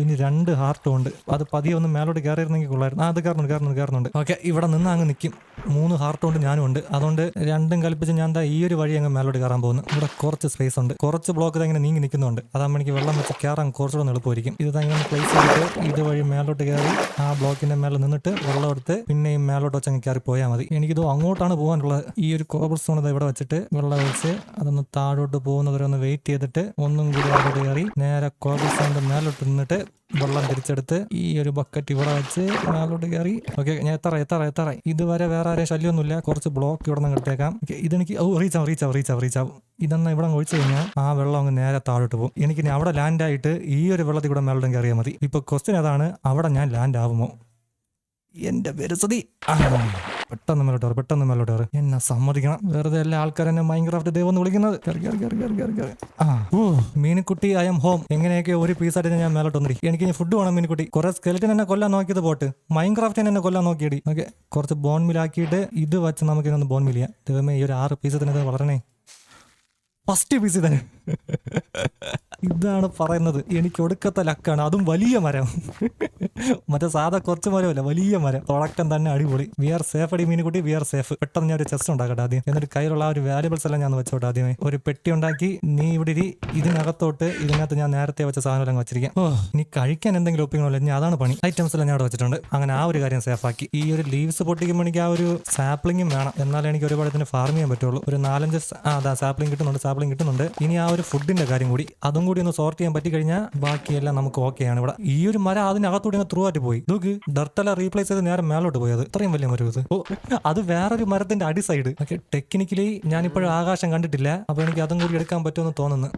ഇനി 2 ഹാർട്ടും ഉണ്ട്. അത് പതിയെ ഒന്ന് മേലോട്ട് കയറിയിരുന്നെങ്കിൽ കൊള്ളായിരുന്നു. അത് കയറുന്നുണ്ട്. ഓക്കെ, ഇവിടെ നിന്ന് അങ്ങ് നിൽക്കും. 3 ഹാർട്ട് കൊണ്ട് ഞാനും ഉണ്ട്. അതുകൊണ്ട് രണ്ടും കൽപ്പിച്ച് ഞാൻ ഈ ഒരു വഴി അങ്ങ് മേലോട്ട് കയറാൻ പോകുന്നു. ഇവിടെ കുറച്ച് സ്പേസ് ഉണ്ട്. കുറച്ച് ബ്ലോക്ക് ഇങ്ങനെ നീങ്ങി നിൽക്കുന്നുണ്ട്. അതാകുമ്പോൾ എനിക്ക് വെള്ളം വെച്ച് കയറാൻ കുറച്ചുകൂടെ എളുപ്പമായിരിക്കും. ഇത് ഇങ്ങനെ പ്ലേസ് ചെയ്തിട്ട് ഇതുവഴി മേലോട്ട് കയറി ആ ബ്ലോക്കിന്റെ മേലെ നിന്നിട്ട് വെള്ളം എടുത്ത് പിന്നെയും മേലോട്ട് വെച്ച് അങ്ങ് കയറി പോയാൽ മതി. എനിക്കിത് അങ്ങോട്ടാണ് പോകാനുള്ളത്. ഈ ഒരു കോബിൾ സ്റ്റോൺ ഇവിടെ വെച്ചിട്ട് വെള്ളം ഒഴിച്ച് അതൊന്ന് താഴോട്ട് പോകുന്നവരെ ഒന്ന് വെയിറ്റ് ചെയ്തിട്ട് ഒന്നും കൂടി അങ്ങോട്ട് കയറി നേരെ കോബിൾ സ്റ്റോണിന്റെ മേലോട്ട് നിന്നിട്ട് വെള്ളം തിരിച്ചെടുത്ത് ഈ ഒരു ബക്കറ്റ് ഇവിടെ വെച്ച് മേലോട്ട് കയറി. ഓക്കെ, ഞാൻ എത്താറായി. ഇതുവരെ വേറെ ആരെയും ശല്യമൊന്നുമില്ല. കുറച്ച് ബ്ലോക്ക് ഇവിടെ നിന്ന് എടുത്തേക്കാം. ഇതെനിക്ക് റീച്ചാവും. ഇതെന്നാ ഇവിടെ ഒഴിച്ചു കഴിഞ്ഞാൽ ആ വെള്ളം അങ്ങ് നേരെ താഴോട്ട് പോകും. എനിക്ക് അവിടെ ലാൻഡ് ആയിട്ട് ഈ ഒരു വെള്ളത്തിൽ കൂടെ മേലോട്ടും കയറിയാൽ മതി. ഇപ്പൊ ക്വസ്റ്റ്യൻ അതാണ്, അവിടെ ഞാൻ ലാൻഡ് ആവുമോ? എന്റെ പേര് സുധി. പെട്ടെന്ന് മേലോട്ട് കയറി. എന്നെ സമ്മതിക്കണം, വെറുതെ എല്ലാ ആൾക്കാരും എന്നെ മൈൻക്രാഫ്റ്റ് ദൈവം എന്ന് വിളിക്കുന്നത്. Meenukutty I M home. എങ്ങനെയൊക്കെ ഒരു പീസായിട്ട് ഞാൻ മേലോട്ട് വന്നിരി. എനിക്ക് ഇനി ഫുഡ് വേണം മീനുക്കുട്ടി. കുറെ സ്കെലറ്റിൻ എന്നെ കൊല്ലാൻ നോക്കിയത് പോട്ട്, മൈൻക്രാഫ്റ്റിന് എന്നെ കൊല്ലാൻ നോക്കിയടി. ഓക്കെ, കുറച്ച് ബോൺ മിലാക്കിയിട്ട് ഇത് വെച്ച് നമുക്ക് ഇതൊന്ന് ബോൺ മിൽ ചെയ്യാം. ദൈവമേ, ഈ ഒരു 6 പീസ് തന്നെ വളരണേ. ഫസ്റ്റ് പീസ് തന്നെ. ഇതാണ് പറയുന്നത്, എനിക്ക് ഒടുക്കത്തെ ലക്കാണ്. അതും വലിയ മരം, മറ്റേ സാധാ കുറച്ച് മരമല്ല, വലിയ മരം. തുടക്കം തന്നെ അടിപൊളി. വി ആർ സേഫ് അടി മീനുകുട്ടി, വി ആർ സേഫ്. പെട്ടെന്ന് ഞാൻ ഒരു ചെസ്റ്റ് ഉണ്ടാക്കട്ടെ ആദ്യം. എന്നിട്ട് കയ്യിലുള്ള ആ ഒരു വാല്യുബിൾസ് എല്ലാം ഞാൻ വെച്ചോട്ടെ ആദ്യമേ. ഒരു പെട്ടി ഉണ്ടാക്കി നീ ഇവിടെ ഇരി. ഇതിനകത്തോട്ട് ഇതിനകത്ത് ഞാൻ നേരത്തെ വെച്ച സാധനം വെച്ചിരിക്കാം. ഓ, ഇനി കഴിക്കാൻ എന്തെങ്കിലും ഒപ്പിക്കണമല്ലോ, ഞാൻ അതാണ് പണി. ഐറ്റംസ് എല്ലാം ഞാൻ അവിടെ വെച്ചിട്ടുണ്ട്. അങ്ങനെ ആ ഒരു കാര്യം സേഫ് ആക്കി. ഈ ഒരു ലീവ്സ് പൊട്ടിക്കുമ്പോൾ എനിക്ക് ആ ഒരു സാപ്ലിങ്ങും വേണം, എന്നാലേ എനിക്ക് ഒരുപാട് ഇതിന് ഫാർം ചെയ്യാൻ പറ്റുള്ളൂ. ഒരു 4-5 അതാ സാപ്ലിംഗ് കിട്ടുന്നുണ്ട്. ഇനി ആ ഒരു ഫുഡിന്റെ കാര്യം കൂടി, അതും കൂടി ഒന്ന് സോർട്ട് ചെയ്യാൻ പറ്റി കഴിഞ്ഞാൽ ബാക്കിയെല്ലാം നമുക്ക് ഓക്കെയാണ്. ഇവിടെ ഈ ഒരു മരം അതിനകത്തൂടെ ത്രൂ ആയിട്ട് പോയി. നോക്ക്, ഡർട്ടെല്ലാം റീപ്ലേസ് ചെയ്ത് നേരെ മേലോട്ട് പോയത്. ഇത്രയും വലിയ മരം ഇത്. ഓ, അത് വേറൊരു മരത്തിന്റെ അടി സൈഡ്. ഓക്കെ, ടെക്നിക്കലി ഞാനിപ്പോഴും ആകാശം കണ്ടിട്ടില്ല, അപ്പൊ എനിക്ക് അതും കൂടി എടുക്കാൻ പറ്റുമെന്ന് തോന്നുന്നു.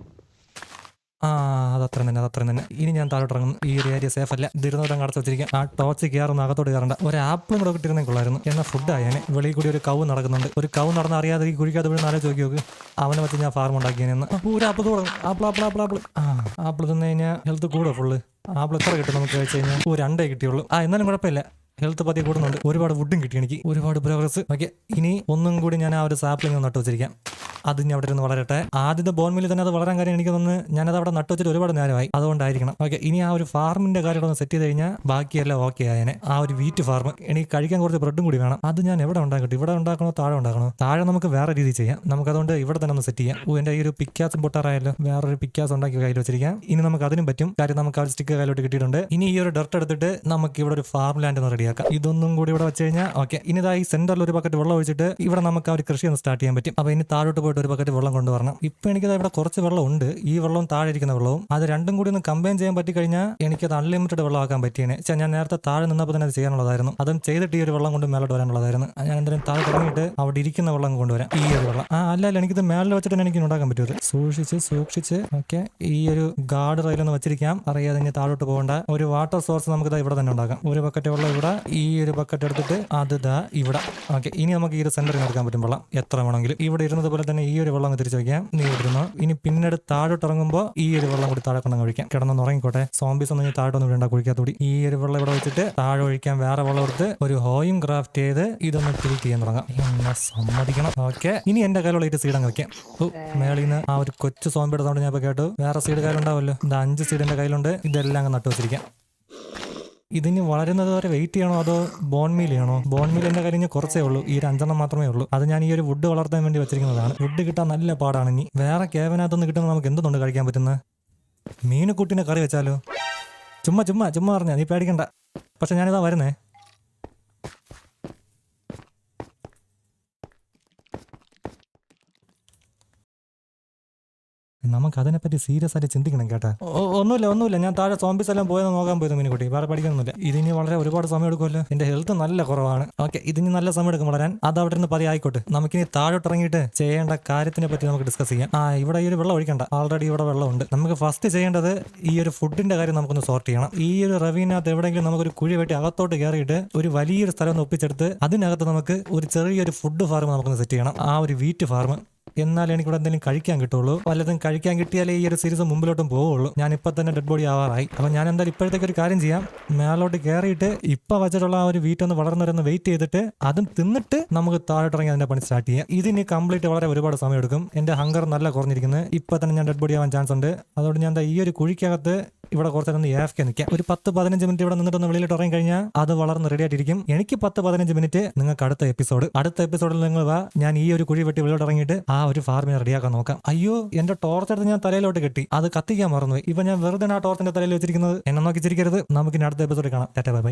അതത്ര തന്നെ. ഇനി ഞാൻ താഴോട്ട് ഇറങ്ങുന്നു. ഈ ഒരു ഏരിയ സേഫ് അല്ല, ഇതിരുന്നോട്ടം കടച്ചു വെച്ചിരിക്കാം. ആ ടോർച്ച് കയറുന്ന അകത്തോട്ട് കയറണ്ട. ഒരു ആപ്പിളും കൂടെ കിട്ടിയിരുന്നേ കൊള്ളായിരുന്നു. എന്നാൽ ഫുഡ് ആയാനെ. വെളിയിൽ കൂടി ഒരു കവ് നടക്കുന്നുണ്ട്. ഒരു കവ് നടന്ന് അറിയാതെ ഈ കുഴിക്കാതെ വീഴുന്ന ആലോചിച്ച് നോക്കി നോക്ക്. അവനെ വെച്ച് ഞാൻ ഫാർം ഉണ്ടാക്കിയെന്ന്. ഒരു ആപ്പിൾ തുടങ്ങും. ആപ്പിൾ തിന്നു കഴിഞ്ഞാൽ ഹെൽത്ത് കൂടെ ഫുള്ള്. ആപ്പിൾ എത്ര കിട്ടും നമുക്ക് കഴിച്ചു കഴിഞ്ഞാൽ? ഒരു 2 കിട്ടിയുള്ളൂ. എന്നാലും കുഴപ്പമില്ല, ഹെൽത്ത് പതി കൂടുന്നുണ്ട്. ഒരുപാട് വുഡും കിട്ടി എനിക്ക്, ഒരുപാട് പ്രോഗ്രസ്. ഓക്കെ, ഇനി ഒന്നും കൂടി ഞാൻ ആ ഒരു സാപ്ലിംഗ് നട്ടു വെച്ചിരിക്കാം. അത് ഞാൻ അവിടെ ഇരുന്ന് വളരട്ടെ. ആദ്യത്തെ ബോൺ മില്ലിൽ തന്നെ അത് വളരാൻ കാര്യം എനിക്ക് തോന്നുന്നു ഞാനത് അവിടെ നട്ടു വെച്ചിട്ട് ഒരുപാട് നേരമായി, അതുകൊണ്ടായിരിക്കണം. ഓക്കെ, ഇനി ആ ഒരു ഫാർമിന്റെ കാര്യം ഒന്ന് സെറ്റ് ചെയ്ത് കഴിഞ്ഞാൽ ബാക്കിയെല്ലാം ഓക്കെ ആയനെ. ആ ഒരു വീറ്റ് ഫാർം എനിക്ക് കഴിക്കാൻ കുറച്ച് ബ്രെഡും കൂടി വേണം. അത് ഞാൻ എവിടെ ഉണ്ടാക്കട്ടെ? ഇവിടെ ഉണ്ടാക്കണോ താഴെ ഉണ്ടാക്കണോ? താഴെ നമുക്ക് വേറെ രീതി ചെയ്യാം. നമുക്കതുകൊണ്ട് ഇവിടെ തന്നെ ഒന്ന് സെറ്റ് ചെയ്യാം. എന്റെ ഈ ഒരു പിക്കാസും പൊട്ടാറായല്ലോ, വേറൊരു പിക്കാസ് ഉണ്ടാക്കി കയ്യിൽ വെച്ചിരിക്കാം. ഇനി നമുക്ക് അതിനും പറ്റും കാര്യം, നമുക്ക് ആ സ്റ്റിക്ക് കയ്യിലോട്ട് കിട്ടിയിട്ടുണ്ട്. ഇനി ഈ ഒരു ഡർട്ട് എടുത്തിട്ട് നമുക്ക് ഇവിടെ ഒരു ഫാർം ലാൻഡ് ഒന്ന് റെഡിയാക്കാം. ഇതൊന്നും കൂടി ഇവിടെ വെച്ച് കഴിഞ്ഞാൽ ഓക്കെ. ഇനി ഇതാ ഈ സെന്ററിൽ ഒരു ബക്കറ്റ് വെള്ളം ഒഴിച്ചിട്ട് ഇവിടെ നമുക്ക് ആ ഒരു കൃഷി ഒന്ന് സ്റ്റാർട്ട് ചെയ്യാൻ പറ്റും. അപ്പൊ ഇനി താഴോട്ട് പോയിട്ട് ഒരു ബക്കറ്റ് വെള്ളം കൊണ്ടുവരണം. ഇപ്പൊ എനിക്കത് ഇവിടെ കുറച്ച് വെള്ളം ഉണ്ട്. ഈ വെള്ളവും താഴെ ഇരിക്കുന്ന വെള്ളവും അത് രണ്ടും കൂടി ഒന്ന് കമ്പൈൻ ചെയ്യാൻ പറ്റി കഴിഞ്ഞാൽ എനിക്കത് അൺലിമിറ്റഡ് വെള്ളമാക്കാൻ പറ്റിയേനെ. ഞാൻ നേരത്തെ താഴെ നിന്നപ്പോൾ തന്നെ അത് ചെയ്യാനുള്ളതായിരുന്നു. അതും ചെയ്തിട്ട് ഈ ഒരു വെള്ളം കൊണ്ട് മേലോട്ട് വരാനുള്ളതായിരുന്നു. ഞാൻ എന്തായാലും താഴെ തുടങ്ങിയിട്ട് അവിടെ ഇരിക്കുന്ന വെള്ളം കൊണ്ടുവരാം. ഈ ഒരു വെള്ളം അല്ല എനിക്കിത് മേളിൽ വെച്ചിട്ട് എനിക്ക് ഉണ്ടാക്കാൻ പറ്റുമത്. സൂക്ഷിച്ച് ഓക്കെ. ഈ ഒരു ഗാർഡ് റെയിലൊന്ന് വെച്ചിരിക്കാം, അറിയാതെ ഇനി താഴോട്ട് പോകണ്ട. ഒരു വാട്ടർ സോഴ്സ് നമുക്ക് ഇവിടെ തന്നെ ഉണ്ടാക്കാം. ഒരു ബക്കറ്റ് വെള്ളം ഇവിടെ, ഈ ഒരു ബക്കറ്റ് എടുത്തിട്ട് അത് ഇവിടെ. ഓക്കെ, ഇനി നമുക്ക് ഈ ഒരു സെന്ററിൽ എടുക്കാൻ പറ്റും വെള്ളം എത്ര വേണമെങ്കിലും. ഇവിടെ ഇരുന്നത് പോലെ തന്നെ ഈ ഒരു വെള്ളം തിരിച്ചു വയ്ക്കാം. നീ ഇടുന്നു. ഇനി പിന്നീട് താഴോട്ട് ഇറങ്ങുമ്പോൾ ഈ ഒരു വെള്ളം കൂടി താഴെ കൊണ്ടങ്ങ് ഒഴിക്കാം. കിടന്നൊന്ന് ഉറങ്ങിക്കോട്ടെ. സോംബീസ് ഒന്നും താഴോട്ടൊന്നും വിടണ്ട, കുഴിക്കാത്തൂടി. ഈ ഒരു വെള്ളം ഇവിടെ വെച്ചിട്ട് താഴെ ഒഴിക്കാൻ വേറെ വെള്ളം എടുത്ത് ഒരു ഹോയും ക്രാഫ്റ്റ് ചെയ്ത് ഇതൊന്ന് ടിൽറ്റ് ചെയ്യാൻ തുടങ്ങാം. എന്നെ സമ്മതിക്കണം. ഓക്കെ, ഇനി എന്റെ കയ്യിലുള്ള ഈ സീഡ് അങ്ങ് വെക്കാം. മേളിൽ നിന്ന് ആ ഒരു കൊച്ചു സോംബിയുടെ സൗണ്ട് ഞാൻ ഇപ്പൊ കേട്ടു. വേറെ സീഡ് കയ്യിലുണ്ടാവല്ലോ. ഇത് 5 സീഡ് എന്റെ കയ്യിലുണ്ട്. ഇതെല്ലാം അങ്ങ് നട്ടു വെച്ചിരിക്കാം. ഇതിന് വളരുന്നത് വരെ വെയിറ്റ് ചെയ്യണോ അതോ ബോൺ മീൽ ചെയ്യണോ? ബോൺ മീൽ എന്റെ കാര്യം കുറച്ചേ ഉള്ളൂ, ഈ 5 മാത്രമേ ഉള്ളൂ. അത് ഞാൻ ഈ ഒരു വുഡ് വളർത്താൻ വേണ്ടി വെച്ചിരിക്കുന്നതാണ്. വുഡ് കിട്ടാൻ നല്ല പാടാണ്. ഇനി വേറെ കേവനകത്തൊന്ന് കിട്ടുമ്പോൾ നമുക്ക് എന്തുകൊണ്ട് കഴിക്കാൻ പറ്റുന്നത്? മീനുക്കുട്ടിനെ കറി വെച്ചാലോ? ചുമ്മാ പറഞ്ഞ നീ പേടിക്കണ്ട. പക്ഷെ ഞാനിതാ വരുന്നേ. നമുക്ക് അതിനെപ്പറ്റി സീരിയസ് ആയിട്ട് ചിന്തിക്കണം കേട്ടാ. ഒന്നുമില്ല, ഞാൻ താഴെ സോംബീസ് എല്ലാം പോയെന്ന് നോക്കാൻ പോയത് മീനുകുട്ടി. വേറെ പഠിക്കാനൊന്നുമില്ല. ഇതിന് വളരെ ഒരുപാട് സമയം എടുക്കുമല്ലോ. എന്റെ ഹെൽത്ത് നല്ല കുറവാണ്. ഓക്കെ, ഇതിന് നല്ല സമയം എടുക്കും വളരാൻ. അത് അവിടെ നിന്ന് പതി ആയിക്കോട്ടെ. നമുക്കിനി താഴോട്ട് ഇറങ്ങിയിട്ട് ചെയ്യേണ്ട കാര്യത്തിനെ പറ്റി നമുക്ക് ഡിസ്കസ് ചെയ്യാം. ഇവിടെ ഈ ഒരു വെള്ളം ഒഴിക്കണ്ട, ഓൾറെഡി ഇവിടെ വെള്ളമുണ്ട്. നമുക്ക് ഫസ്റ്റ് ചെയ്യേണ്ടത് ഈ ഒരു ഫുഡിന്റെ കാര്യം നമുക്കൊന്ന് സോർട്ട് ചെയ്യണം. ഈ ഒരു റവീനകത്ത് എവിടെയെങ്കിലും നമുക്കൊരു കുഴി വെട്ടി അകത്തോട്ട് കയറിയിട്ട് ഒരു വലിയൊരു സ്ഥലം ഒന്ന് ഒപ്പിച്ചെടുത്ത് അതിനകത്ത് നമുക്ക് ഒരു ചെറിയൊരു ഫുഡ് ഫാർം നമുക്കൊന്ന് സെറ്റ് ചെയ്യണം. ആ ഒരു വീറ്റ് ഫാർം. എന്നാലേ എനിക്കിവിടെ എന്തെങ്കിലും കഴിക്കാൻ കിട്ടുള്ളൂ. വല്ലതും കഴിക്കാൻ കിട്ടിയാലേ ഈ ഒരു സീരീസ് മുമ്പിലോട്ടും പോവുള്ളൂ. ഞാൻ ഇപ്പൊ തന്നെ ഡെഡ് ബോഡി ആവാറായി. അപ്പൊ ഞാൻ എന്തായാലും ഇപ്പോഴത്തേക്ക് ഒരു കാര്യം ചെയ്യാം. മേലോട്ട് കയറിയിട്ട് ഇപ്പൊ വെച്ചിട്ടുള്ള ആ ഒരു വീട്ടൊന്ന് വളർന്നവരൊന്ന് വെയിറ്റ് ചെയ്തിട്ട് അതും തിന്നിട്ട് നമുക്ക് താഴോട്ടിറങ്ങി അതിന്റെ പണി സ്റ്റാർട്ട് ചെയ്യാം. ഇതിന് കംപ്ലീറ്റ് വളരെ ഒരുപാട് സമയം എടുക്കും. എന്റെ ഹങ്കർ നല്ല കുറഞ്ഞിരിക്കുന്നത്. ഇപ്പൊ തന്നെ ഞാൻ ഡെഡ് ബോഡി ആവാൻ ചാൻസ് ഉണ്ട്. അതുകൊണ്ട് ഞാൻ ഈ ഒരു കുഴിക്കകത്ത് ഇവിടെ കുറച്ചൊന്ന് AFK നിൽക്കാം. ഒരു 10-15 മിനിറ്റ് ഇവിടെ നിന്നിട്ടൊന്ന് വെളിയിലോട്ട് ഇറങ്ങി കഴിഞ്ഞാൽ അത് വളർന്ന് റെഡി ആയിട്ടിരിക്കും. എനിക്ക് 10-15 മിനിറ്റ്, നിങ്ങൾക്ക് അടുത്ത എപ്പിസോഡിൽ നിങ്ങൾ വാ. ഞാൻ ഈ ഒരു കുഴി വെട്ടി വെളിയിലോട്ട് ഇറങ്ങിയിട്ട് ആ ഒരു ഫാർമിനെ റെഡിയാക്കാൻ നോക്കാം. അയ്യോ, എന്റെ ടോർച്ച് എടുത്ത് ഞാൻ തലയിലോട്ട് കെട്ടി, അത് കത്തിക്കാൻ മറന്നുപോയി. ഇപ്പൊ ഞാൻ വെറുതെ ആ ടോർച്ചിന്റെ തലയിൽ വെച്ചിരിക്കുന്നത്. എന്നെ നോക്കി ചിരിക്കരുത്. നമുക്ക് ഇനി അടുത്ത എപ്പിസോഡിൽ കാണാം. Tata bye bye.